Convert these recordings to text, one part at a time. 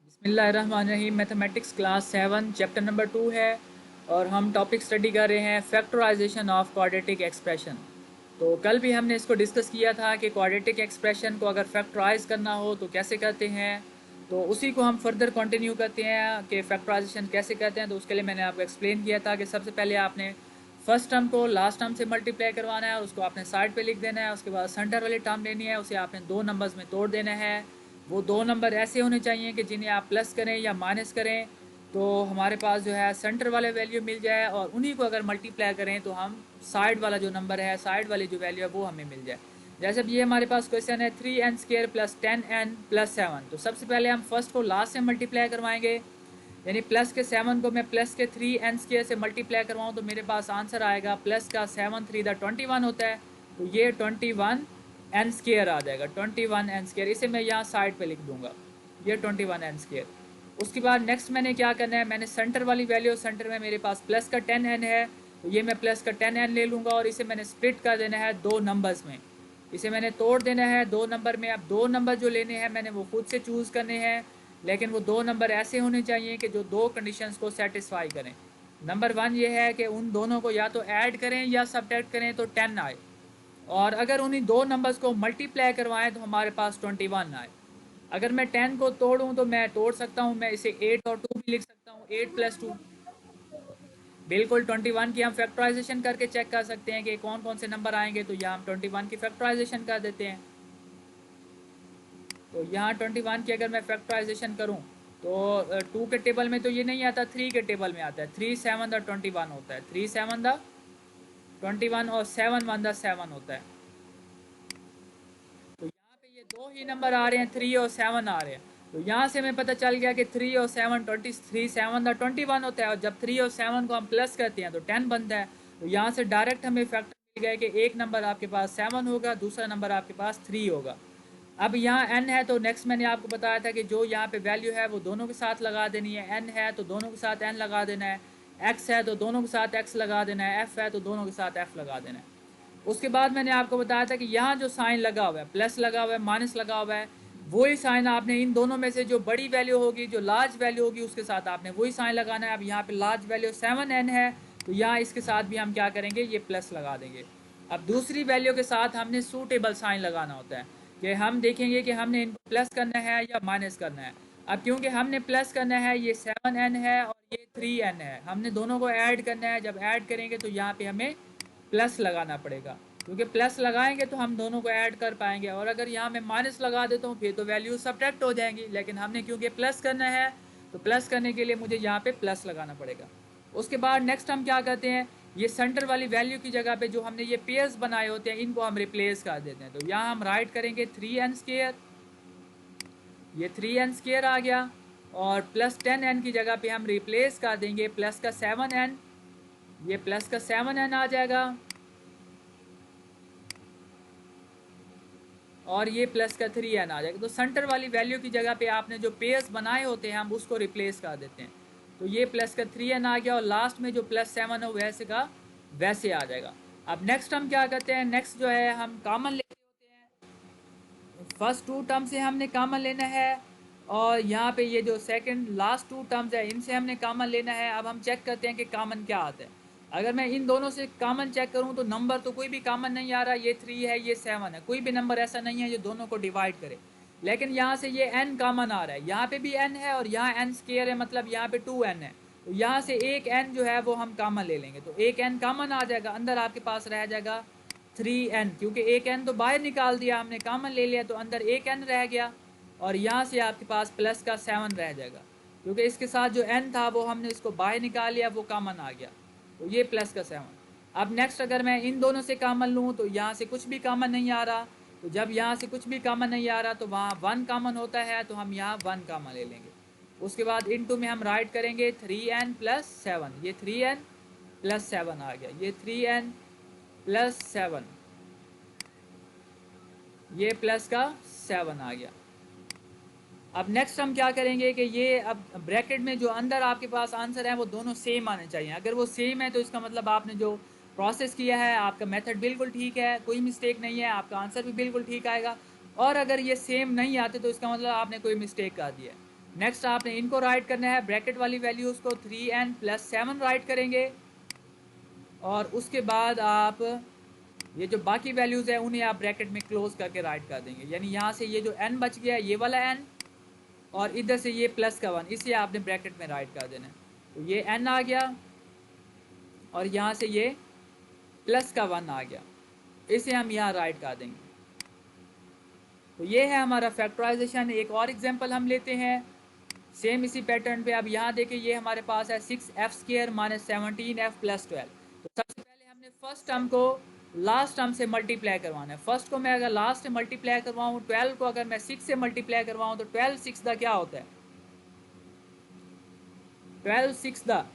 बिस्मिल्लाहिर्रहमानिर्रहीम। Mathematics class 7 chapter number 2 है और हम टॉपिक स्टडी कर रहे हैं फैक्टराइजेशन ऑफ क्वाड्रेटिक एक्सप्रेशन। तो कल भी हमने इसको डिस्कस किया था कि क्वाड्रेटिक एक्सप्रेशन को अगर फैक्टराइज करना हो तो कैसे करते हैं। तो उसी को हम फर्दर कंटिन्यू करते हैं कि फैक्टराइजेशन कैसे करते हैं। तो उसके लिए मैंने आपको एक्सप्लेन किया था कि सबसे पहले आपने फर्स्ट टर्म को लास्ट टर्म से मल्टीप्लाई करवाना है और उसको आपने साइड पे लिख देना है। उसके बाद सेंटर वाली टर्म लेनी है, उसे आपने दो नंबर्स में तोड़ देना है। वो दो नंबर ऐसे होने चाहिए कि जिन्हें आप प्लस करें या माइनस करें तो हमारे पास जो है सेंटर वाले वैल्यू मिल जाए, और उन्हीं को अगर मल्टीप्लाई करें तो हम साइड वाला जो नंबर है, साइड वाली जो वैल्यू है वो हमें मिल जाए। जैसे अब ये हमारे पास क्वेश्चन है 3n² प्लस 10n+7। तो सबसे पहले हम फर्स्ट को लास्ट से मल्टीप्लाई करवाएंगे, यानी प्लस के 7 को मैं प्लस के 3n² से मल्टीप्लाई करवाऊँ तो मेरे पास आंसर आएगा प्लस का 7 3 21 होता है। तो ये 21n² आ जाएगा, 21n²। इसे मैं यहाँ साइड पे लिख दूंगा, ये 21n²। उसके बाद नेक्स्ट मैंने क्या करना है, मैंने सेंटर वाली वैल्यू, सेंटर में मेरे पास प्लस का 10n है तो ये मैं प्लस का 10n ले लूँगा और इसे मैंने स्प्लिट कर देना है दो नंबर्स में। इसे मैंने तोड़ देना है दो नंबर में। अब दो नंबर जो लेने हैं मैंने वो खुद से चूज़ करने हैं, लेकिन वो दो नंबर ऐसे होने चाहिए कि जो दो कंडीशंस को सेटिस्फाई करें। नंबर वन ये है कि उन दोनों को या तो ऐड करें या सब्ट्रैक्ट करें तो 10 आए, और अगर उन्हीं दो नंबर्स को मल्टीप्लाई करवाएं तो हमारे पास 21 आए। अगर मैं 10 को तोड़ूं तो मैं तोड़ सकता हूं, मैं इसे 8 और 2 भी लिख सकता हूं, 8+2। बिल्कुल 21 की हम फैक्टराइजेशन करके चेक कर सकते हैं कि कौन कौन से नंबर आएंगे। तो यहाँ हम 21 की फैक्टराइजेशन कर देते हैं। तो यहाँ 21 की अगर मैं फैक्टराइजेशन करूँ तो 2 के टेबल में तो ये नहीं आता, 3 के टेबल में आता है। 3 7 द 21 होता है, 3 7 द 21 और 7 1 द 7 होता है। तो यहाँ पे ये दो ही नंबर आ रहे हैं, 3 और 7 आ रहे हैं। तो यहाँ से हमें पता चल गया कि 3 और 7 23 7 द 21 होता है, और जब 3 और 7 को हम प्लस करते हैं तो 10 बनता है। तो यहाँ से डायरेक्ट हमें फैक्टर मिल गया कि एक नंबर आपके पास 7 होगा, दूसरा नंबर आपके पास 3 होगा। अब यहाँ n है तो नेक्स्ट मैंने आपको बताया था कि जो यहाँ पे वैल्यू है वो दोनों के साथ लगा देनी है। n है तो दोनों के साथ n लगा देना है, x है तो दोनों के साथ x लगा देना है, f है तो दोनों के साथ f लगा देना है। उसके बाद मैंने आपको बताया था कि यहाँ जो साइन लगा हुआ है, प्लस लगा हुआ है, माइनस लगा हुआ है, वही साइन आपने इन दोनों में से जो बड़ी वैल्यू होगी, जो लार्ज वैल्यू होगी, उसके साथ आपने वही साइन लगाना है। अब यहाँ पे लार्ज वैल्यू 7n है तो यहाँ इसके साथ भी हम क्या करेंगे, ये प्लस लगा देंगे। अब दूसरी वैल्यू के साथ हमने सूटेबल साइन लगाना होता है कि हम देखेंगे कि हमने इनको प्लस करना है या माइनस करना है। अब क्योंकि हमने प्लस करना है, ये 7n है और ये 3n है, हमने दोनों को ऐड करना है। जब ऐड करेंगे तो यहाँ पे हमें प्लस लगाना पड़ेगा, क्योंकि प्लस लगाएंगे तो हम दोनों को ऐड कर पाएंगे, और अगर यहाँ मैं माइनस लगा देता हूँ फिर तो वैल्यू सब्ट्रैक्ट हो जाएंगी। लेकिन हमने क्योंकि प्लस करना है तो प्लस करने के लिए मुझे यहाँ पे प्लस लगाना पड़ेगा। उसके बाद नेक्स्ट हम क्या करते हैं, ये सेंटर वाली वैल्यू की जगह पे जो हमने ये पेयर्स बनाए होते हैं इनको हम रिप्लेस कर देते हैं। तो यहाँ हम राइट करेंगे 3n², ये 3n² आ गया, और प्लस 10n की जगह पे हम रिप्लेस कर देंगे प्लस का 7n, ये प्लस का 7n आ जाएगा, और ये प्लस का 3n आ जाएगा। तो सेंटर वाली वैल्यू की जगह पे आपने जो पेयर्स बनाए होते हैं हम उसको रिप्लेस कर देते हैं। तो ये प्लस का 3n आ गया, और लास्ट में जो प्लस 7 है वैसे का वैसे आ जाएगा। अब नेक्स्ट हम क्या करते हैं, नेक्स्ट जो है हम कॉमन लेते होते हैं। फर्स्ट टू टर्म से हमने कॉमन लेना है, और यहाँ पे ये जो सेकंड लास्ट टू टर्म्स है इनसे हमने कॉमन लेना है। अब हम चेक करते हैं कि कॉमन क्या आता है। अगर मैं इन दोनों से कॉमन चेक करूं तो नंबर तो कोई भी कॉमन नहीं आ रहा, ये 3 है ये 7 है, कोई भी नंबर ऐसा नहीं है जो दोनों को डिवाइड करे। लेकिन यहाँ से ये n कॉमन आ रहा है, यहाँ पे भी n है और यहाँ n² है, मतलब यहाँ पे 2n है। तो यहाँ से एक n जो है वो हम कॉमन ले लेंगे, तो एक n कॉमन आ जाएगा, अंदर आपके पास रह जाएगा 3n, क्योंकि एक n तो बाहर निकाल दिया हमने, कॉमन ले लिया, तो अंदर एक n रह गया, और यहाँ से आपके पास प्लस का 7 रह जाएगा, क्योंकि इसके साथ जो n था वो हमने उसको बाहर निकाल लिया, वो कॉमन आ गया। तो ये प्लस का 7। अब नेक्स्ट अगर मैं इन दोनों से कॉमन लूँ तो यहाँ से कुछ भी कॉमन नहीं आ रहा, तो जब यहाँ से कुछ भी कॉमन नहीं आ रहा तो वहाँ 1 कॉमन होता है, तो हम यहाँ 1 कॉमन ले लेंगे। उसके बाद इनटू में हम राइट करेंगे 3n+7, ये 3n+7 आ गया, ये 3n+7, ये प्लस का 7 आ गया। अब नेक्स्ट हम क्या करेंगे कि ये अब ब्रैकेट में जो अंदर आपके पास आंसर है वो दोनों सेम आने चाहिए। अगर वो सेम है तो इसका मतलब आपने जो प्रोसेस किया है, आपका मेथड बिल्कुल ठीक है, कोई मिस्टेक नहीं है, आपका आंसर भी बिल्कुल ठीक आएगा। और अगर ये सेम नहीं आते तो इसका मतलब आपने कोई मिस्टेक कर दिया है। नेक्स्ट आपने इनको राइट करना है, ब्रैकेट वाली वैल्यूज़ को 3n+7 राइट करेंगे और उसके बाद आप ये जो बाकी वैल्यूज़ है उन्हें आप ब्रैकेट में क्लोज करके राइट कर देंगे। यानी यहाँ से ये जो n बच गया ये वाला n और इधर से ये प्लस का 1, इसे आपने ब्रैकेट में राइट कर देना है। तो ये n आ गया और यहाँ से ये प्लस का 1 आ गया, इसे हम यहाँ राइट कर देंगे। तो ये है हमारा फैक्टराइजेशन। एक और एग्जांपल हम लेते हैं सेम इसी पैटर्न पे। अब यहाँ देखिए ये हमारे पास है 6f² - 17f + 12। तो सबसे पहले हमने फर्स्ट टर्म को लास्ट टर्म से मल्टीप्लाई करवाना है। फर्स्ट को मैं अगर लास्ट से मल्टीप्लाई करवाऊँ, 12 को अगर मैं 6 से मल्टीप्लाई करवाऊँ तो 12 6 दा क्या होता है, 12 6 दा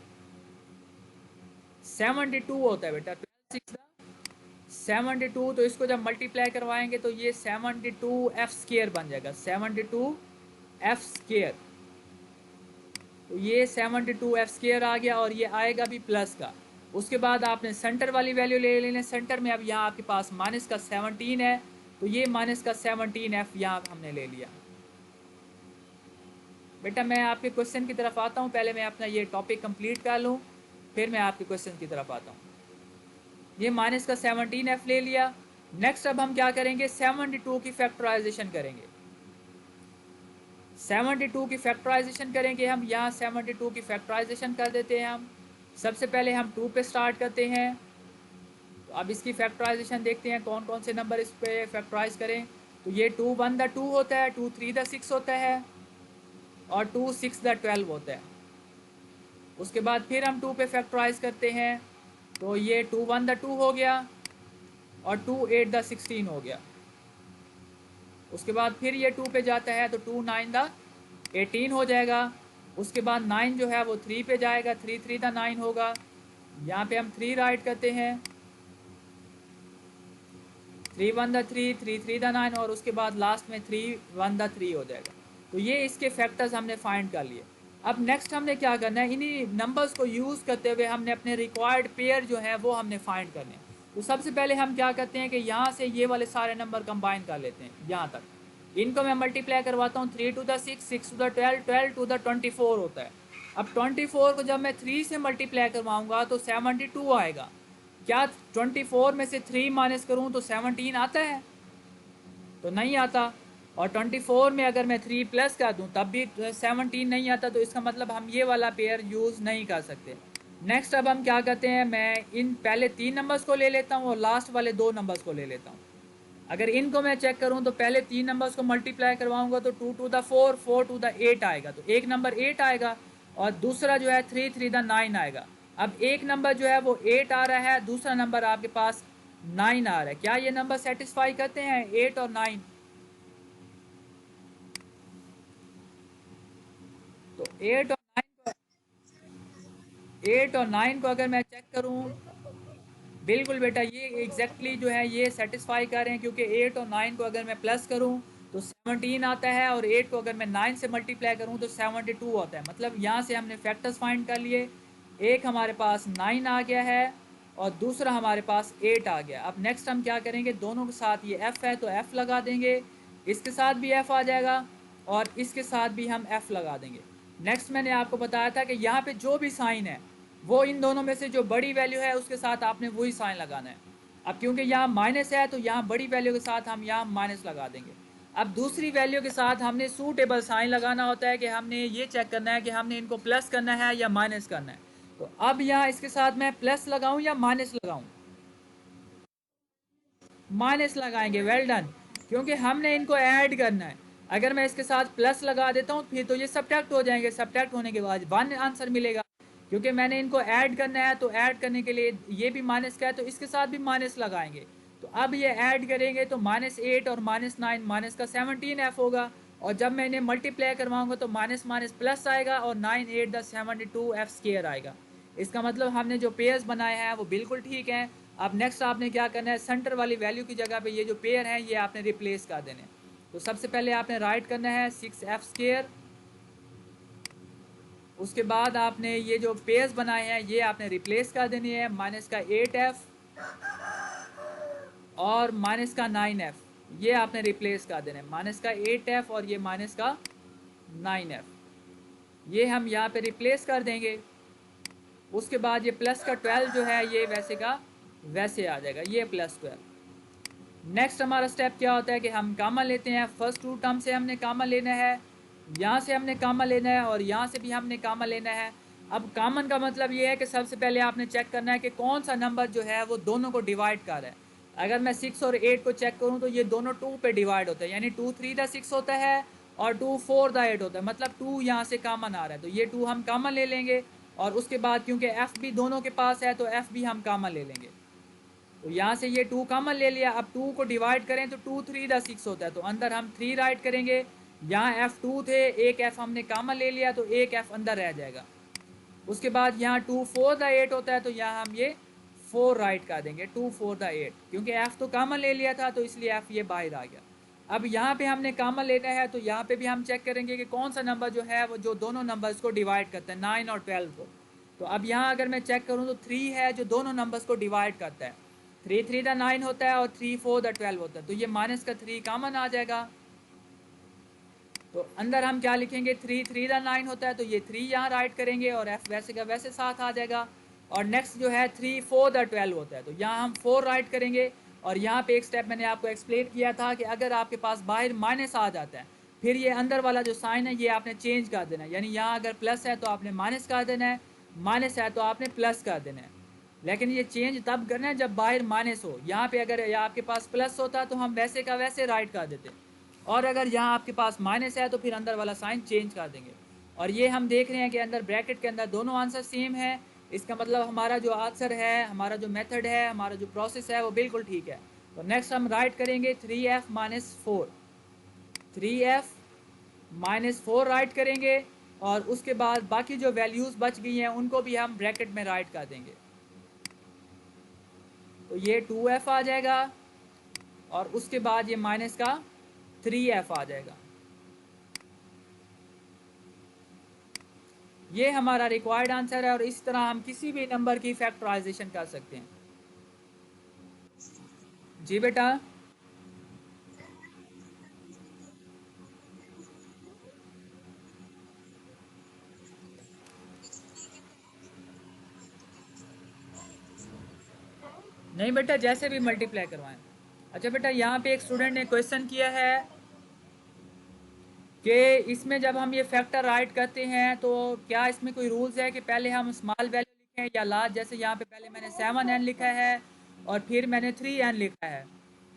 72 होता है बेटा। 12 6 दा 72। तो इसको जब मल्टीप्लाई करवाएंगे तो ये 72f² बन जाएगा, 72f²। तो ये 72f² आ गया और ये आएगा भी प्लस का। उसके बाद आपने सेंटर वाली वैल्यू ले लेना। सेंटर में अब यहाँ आपके पास माइनस का 17 है, तो ये माइनस का 17f यहाँ हमने ले लिया। बेटा मैं आपके क्वेश्चन की तरफ आता हूँ, पहले मैं अपना ये टॉपिक कंप्लीट कर लूँ, फिर मैं आपके क्वेश्चन की तरफ आता हूँ। ये माइनस का 17f ले लिया। नेक्स्ट अब हम क्या करेंगे, 72 की फैक्टराइजेशन करेंगे। 72 की फैक्टराइजेशन करेंगे हम। यहाँ 72 की फैक्टराइजेशन कर देते हैं हम। सबसे पहले हम 2 पे स्टार्ट करते हैं। तो अब इसकी फैक्टराइजेशन देखते हैं कौन कौन से नंबर इस पे फैक्टराइज करें। तो ये 2 1 द 2 होता है, 2 3 द 6 होता है और 2 6 द 12 होता है। उसके बाद फिर हम 2 पे फैक्टराइज करते हैं। तो ये 2 1 द 2 हो गया और 2 8 द 16 हो गया। उसके बाद फिर ये 2 पे जाता है तो 2 9 द 18 हो जाएगा। उसके बाद 9 जो है वो 3 पे जाएगा, 3 3 द 9 होगा। यहाँ पे हम 3 राइट करते हैं, 3 1 द 3, 3 3 द 9 और उसके बाद लास्ट में 3 1 द 3 हो जाएगा। तो ये इसके फैक्टर्स हमने फाइंड कर लिए। अब नेक्स्ट हमने क्या करना है, इन्हीं नंबर्स को यूज़ करते हुए हमने अपने रिक्वायर्ड पेयर जो है वो हमने फाइंड करने हैं। तो सबसे पहले हम क्या करते हैं कि यहाँ से ये वाले सारे नंबर कंबाइन कर लेते हैं यहाँ तक। इनको मैं मल्टीप्लाई करवाता हूँ, 3 to the 6, 6 to the 12, 12 to the 24 होता है। अब 24 को जब मैं 3 से मल्टीप्लाई करवाऊँगा तो 72 आएगा। क्या 24 में से 3 माइनस करूँ तो 17 आता है? तो नहीं आता। और 24 में अगर मैं 3 प्लस कर दूं तब भी 17 नहीं आता। तो इसका मतलब हम ये वाला पेयर यूज़ नहीं कर सकते। नेक्स्ट अब हम क्या करते हैं, मैं इन पहले 3 नंबर्स को ले लेता हूँ और लास्ट वाले 2 नंबर्स को ले लेता हूँ। अगर इनको मैं चेक करूँ तो पहले 3 नंबर्स को मल्टीप्लाई करवाऊँगा तो 2 टू द 4, 4 टू द 8 आएगा। तो एक नंबर 8 आएगा और दूसरा जो है 3 3 द 9 आएगा। अब एक नंबर जो है वो 8 आ रहा है, दूसरा नंबर आपके पास 9 आ रहा है। क्या ये नंबर सेटिस्फाई करते हैं 8 और 9? तो 8 और 9 को अगर मैं चेक करूं, बिल्कुल बेटा ये एग्जैक्टली जो है ये सेटिस्फाई कर रहे हैं, क्योंकि 8 और 9 को अगर मैं प्लस करूं तो 17 आता है और 8 को अगर मैं 9 से मल्टीप्लाई करूं तो 72 होता है। मतलब यहाँ से हमने फैक्टर्स फाइंड कर लिए। एक हमारे पास 9 आ गया है और दूसरा हमारे पास 8 आ गया। अब नेक्स्ट हम क्या करेंगे, दोनों के साथ ये f है तो f लगा देंगे, इसके साथ भी f आ जाएगा और इसके साथ भी हम f लगा देंगे। नेक्स्ट मैंने आपको बताया था कि यहाँ पे जो भी साइन है वो इन दोनों में से जो बड़ी वैल्यू है उसके साथ आपने वही साइन लगाना है। अब क्योंकि यहाँ माइनस है तो यहाँ बड़ी वैल्यू के साथ हम यहाँ माइनस लगा देंगे। अब दूसरी वैल्यू के साथ हमने सूटेबल साइन लगाना होता है कि हमने ये चेक करना है कि हमने इनको प्लस करना है या माइनस करना है। तो अब यहाँ इसके साथ मैं प्लस लगाऊं या माइनस लगाऊं? माइनस लगाएंगे, वेल डन, क्योंकि हमने इनको ऐड करना है। अगर मैं इसके साथ प्लस लगा देता हूँ फिर तो ये सब्ट्रैक्ट हो जाएंगे, सब्ट्रैक्ट होने के बाद 1 आंसर मिलेगा। क्योंकि मैंने इनको ऐड करना है तो ऐड करने के लिए ये भी माइनस का है तो इसके साथ भी माइनस लगाएंगे। तो अब ये ऐड करेंगे तो -8 और -9 माइनस का 17f होगा। और जब मैं इन्हें मल्टीप्लाई करवाऊंगा तो माइनस माइनस प्लस आएगा और 9 8 द 72f² आएगा। इसका मतलब हमने जो पेयर्स बनाए हैं वो बिल्कुल ठीक हैं। अब नेक्स्ट आपने क्या करना है, सेंटर वाली वैल्यू की जगह पे ये जो पेयर हैं ये आपने रिप्लेस कर देने। तो सबसे पहले आपने राइट करना है 6f²। उसके बाद आपने ये जो पेयर्स बनाए हैं ये आपने रिप्लेस कर देनी है, माइनस का 8f और माइनस का 9f ये आपने रिप्लेस कर देना है। माइनस का 8f और ये माइनस का 9f। ये हम यहाँ पे रिप्लेस कर देंगे। उसके बाद ये प्लस का 12 जो है ये वैसे का वैसे आ जाएगा, ये +12। नेक्स्ट हमारा स्टेप क्या होता है कि हम कामा लेते हैं। फर्स्ट टू टर्म से हमने कामा लेना है, यहाँ से हमने कामा लेना है और यहाँ से भी हमने कामा लेना है। अब कामन का मतलब ये है कि सबसे पहले आपने चेक करना है कि कौन सा नंबर जो है वो दोनों को डिवाइड कर रहा है। अगर मैं 6 और 8 को चेक करूँ तो ये दोनों 2 पे डिवाइड होते हैं, यानी 2 3 द 6 होता है और 2 4 द 8 होता है, मतलब 2 यहाँ से कामन आ रहा है तो ये 2 हम कामन ले लेंगे। और उसके बाद क्योंकि एफ भी दोनों के पास है तो एफ भी हम कामन ले लेंगे। तो यहाँ से ये 2 कॉमन ले लिया। अब 2 को डिवाइड करें तो 2 3 द 6 होता है, तो अंदर हम 3 राइट करेंगे। यहाँ एफ 2 थे, एक एफ हमने कॉमन ले लिया तो एक एफ अंदर रह जाएगा। उसके बाद यहाँ 2 4 द 8 होता है तो यहाँ हम ये 4 राइट कर देंगे, 2 4 द 8, क्योंकि एफ तो कॉमन ले लिया था तो इसलिए एफ ये बाहर आ गया। अब यहाँ पे हमने कॉमन लेना है तो यहाँ पे भी हम चेक करेंगे कि कौन सा नंबर जो है वो जो दोनों नंबर्स को डिवाइड करता है, 9 और 12 को। तो अब यहाँ अगर मैं चेक करूँ तो 3 है जो दोनों नंबर्स को डिवाइड करता है। 3 3 द 9 होता है और 3 4 द 12 होता है, तो ये माइनस का 3 कॉमन आ जाएगा। तो अंदर हम क्या लिखेंगे, 3 3 द 9 होता है तो ये 3 यहाँ राइट करेंगे और एफ वैसे का वैसे साथ आ जाएगा। और नेक्स्ट जो है 3 4 द 12 होता है तो यहाँ हम 4 राइट करेंगे। और यहाँ पे एक स्टेप मैंने आपको एक्सप्लेन किया था कि अगर आपके पास बाहर माइनस आ जाता है फिर ये अंदर वाला जो साइन है ये आपने चेंज कर देना है, यानी यहाँ अगर प्लस है तो आपने माइनस कर देना है, माइनस है तो आपने प्लस कर देना है। लेकिन ये चेंज तब करना है जब बाहर माइनस हो। यहाँ पे अगर आपके पास प्लस होता तो हम वैसे का वैसे राइट कर देते, और अगर यहाँ आपके पास माइनस है तो फिर अंदर वाला साइन चेंज कर देंगे। और ये हम देख रहे हैं कि अंदर ब्रैकेट के अंदर दोनों आंसर सेम है। इसका मतलब हमारा जो आंसर है, हमारा जो मेथड है, हमारा जो प्रोसेस है वो बिल्कुल ठीक है। तो नेक्स्ट हम राइट करेंगे 3f minus 4, 3f minus 4 right करेंगे। और उसके बाद बाकी जो वैल्यूज़ बच गई हैं उनको भी हम ब्रैकेट में राइट कर देंगे। तो ये 2f आ जाएगा और उसके बाद ये माइनस का 3f आ जाएगा। ये हमारा रिक्वायर्ड आंसर है और इस तरह हम किसी भी नंबर की फैक्टराइजेशन कर सकते हैं। जी बेटा। नहीं बेटा, जैसे भी मल्टीप्लाई करवाएं। अच्छा बेटा, यहाँ पे एक स्टूडेंट ने क्वेश्चन किया है कि इसमें जब हम ये फैक्टर राइट करते हैं तो क्या इसमें कोई रूल्स है कि पहले हम स्मॉल वैल्यू लिखें या लार्ज। जैसे यहाँ पे पहले मैंने 7n लिखा है और फिर मैंने 3n लिखा है,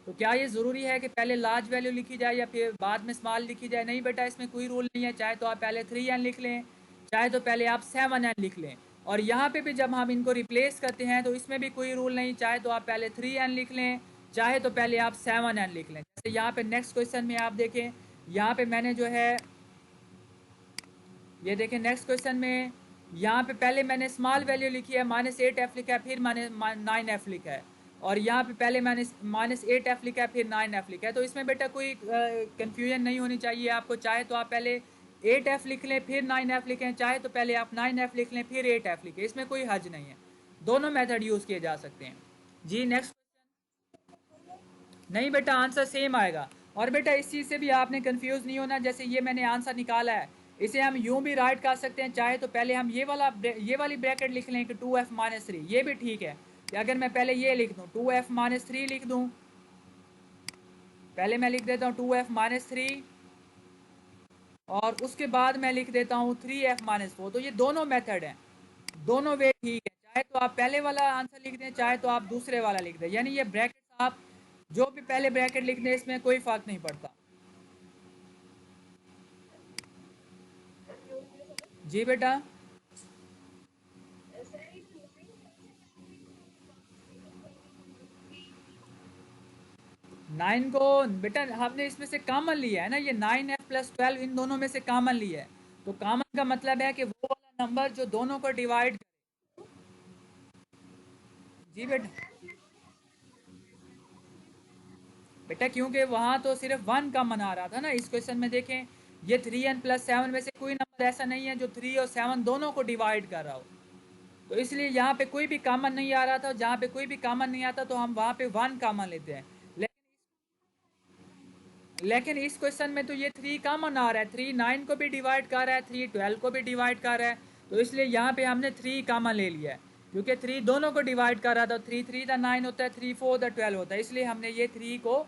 तो क्या ये ज़रूरी है कि पहले लार्ज वैल्यू लिखी जाए या फिर बाद में स्मॉल लिखी जाए। नहीं बेटा, इसमें कोई रूल नहीं है, चाहे तो आप पहले 3n लिख लें, चाहे तो पहले आप 7n लिख लें। और यहाँ पे भी जब हम इनको रिप्लेस करते हैं तो इसमें भी कोई रूल नहीं, चाहे तो आप पहले 3n लिख लें, चाहे तो पहले आप 7n लिख लें। जैसे यहाँ पे नेक्स्ट क्वेश्चन में आप देखें, यहाँ पे मैंने जो है ये देखें नेक्स्ट क्वेश्चन में, यहाँ पे पहले मैंने स्मॉल वैल्यू लिखी है, -8f लिखा है, फिर मैंने 9f लिखा है। और यहाँ पे पहले मैंने -8f लिखा है, फिर 9f लिखा है। तो इसमें बेटा कोई कंफ्यूजन नहीं होनी चाहिए आपको, चाहे तो आप पहले 8f लिख लें फिर 9f लिखें, चाहे तो पहले आप 9f लिख लें फिर 8f लिखें, इसमें कोई हर्ज नहीं है, दोनों मेथड यूज़ किए जा सकते हैं। जी नेक्स्ट। नहीं बेटा, आंसर सेम आएगा। और बेटा इस चीज़ से भी आपने कंफ्यूज नहीं होना, जैसे ये मैंने आंसर निकाला है इसे हम यूं भी राइट कर सकते हैं, चाहे तो पहले हम ये वाली ब्रैकेट लिख लें कि 2f माइनस 3, ये भी ठीक है। कि अगर मैं पहले ये लिख दूं 2f माइनस 3 लिख दूं, पहले मैं लिख देता हूँ 2f माइनस 3 और उसके बाद मैं लिख देता हूँ 3f माइनस 4, तो ये दोनों मेथड हैं, दोनों वे ठीक है। चाहे तो आप पहले वाला आंसर लिख दें, चाहे तो आप दूसरे वाला लिख दें, यानी ये ब्रैकेट आप जो भी पहले ब्रैकेट लिख दें इसमें कोई फर्क नहीं पड़ता। जी बेटा। 9 को बेटा हमने इसमें से कॉमन लिया है ना, ये 9f प्लस 12 इन दोनों में से कॉमन लिया है। तो कॉमन का मतलब है कि वो वाला नंबर जो दोनों को डिवाइड करे। जी बेटा। बेटा क्योंकि वहाँ तो सिर्फ 1 कॉमन आ रहा था ना, इस क्वेश्चन में देखें ये 3n प्लस 7 में से कोई नंबर ऐसा नहीं है जो 3 और 7 दोनों को डिवाइड कर रहा हो। तो इसलिए यहाँ पे कोई भी कॉमन नहीं आ रहा था, जहाँ पे कोई भी कॉमन नहीं आता तो हम वहाँ पे 1 कॉमन लेते हैं। लेकिन इस क्वेश्चन में तो ये 3 कॉमन आ रहा है, 3 9 को भी डिवाइड कर रहा है, 3 12 को भी डिवाइड कर रहा है, तो इसलिए यहाँ पे हमने 3 कॉमन ले लिया है, क्योंकि 3 दोनों को डिवाइड कर रहा था। 3 3 द 9 होता है, 3 4 द 12 होता है, इसलिए हमने ये 3 को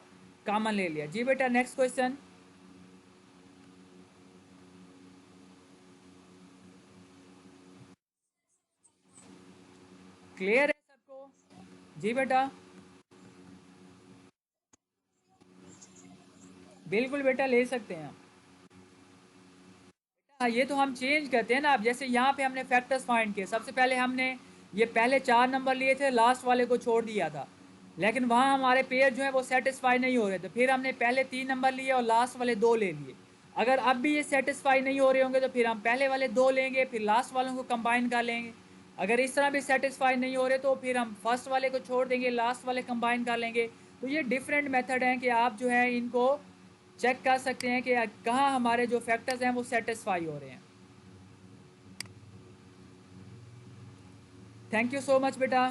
कॉमन ले लिया। जी बेटा नेक्स्ट क्वेश्चन। क्लियर है सबको? जी बेटा बिल्कुल बेटा ले सकते हैं। हाँ ये तो हम चेंज करते हैं ना। अब जैसे यहाँ पे हमने फैक्टर्स फाइंड किए, सबसे पहले हमने ये पहले 4 नंबर लिए थे, लास्ट वाले को छोड़ दिया था, लेकिन वहाँ हमारे पेयर जो है वो सेटिस्फाई नहीं हो रहे थे, फिर हमने पहले 3 नंबर लिए और लास्ट वाले 2 ले लिए। अगर अब भी ये सेटिस्फाई नहीं हो रहे होंगे तो फिर हम पहले वाले 2 लेंगे, फिर लास्ट वालों को कंबाइन कर लेंगे। अगर इस तरह भी सेटिस्फाई नहीं हो रहे तो फिर हम फर्स्ट वाले को छोड़ देंगे, लास्ट वाले कंबाइन कर लेंगे। तो ये डिफरेंट मेथड हैं कि आप जो है इनको चेक कर सकते हैं कि कहाँ हमारे जो फैक्टर्स हैं वो सेटिस्फाई हो रहे हैं। थैंक यू सो मच बेटा।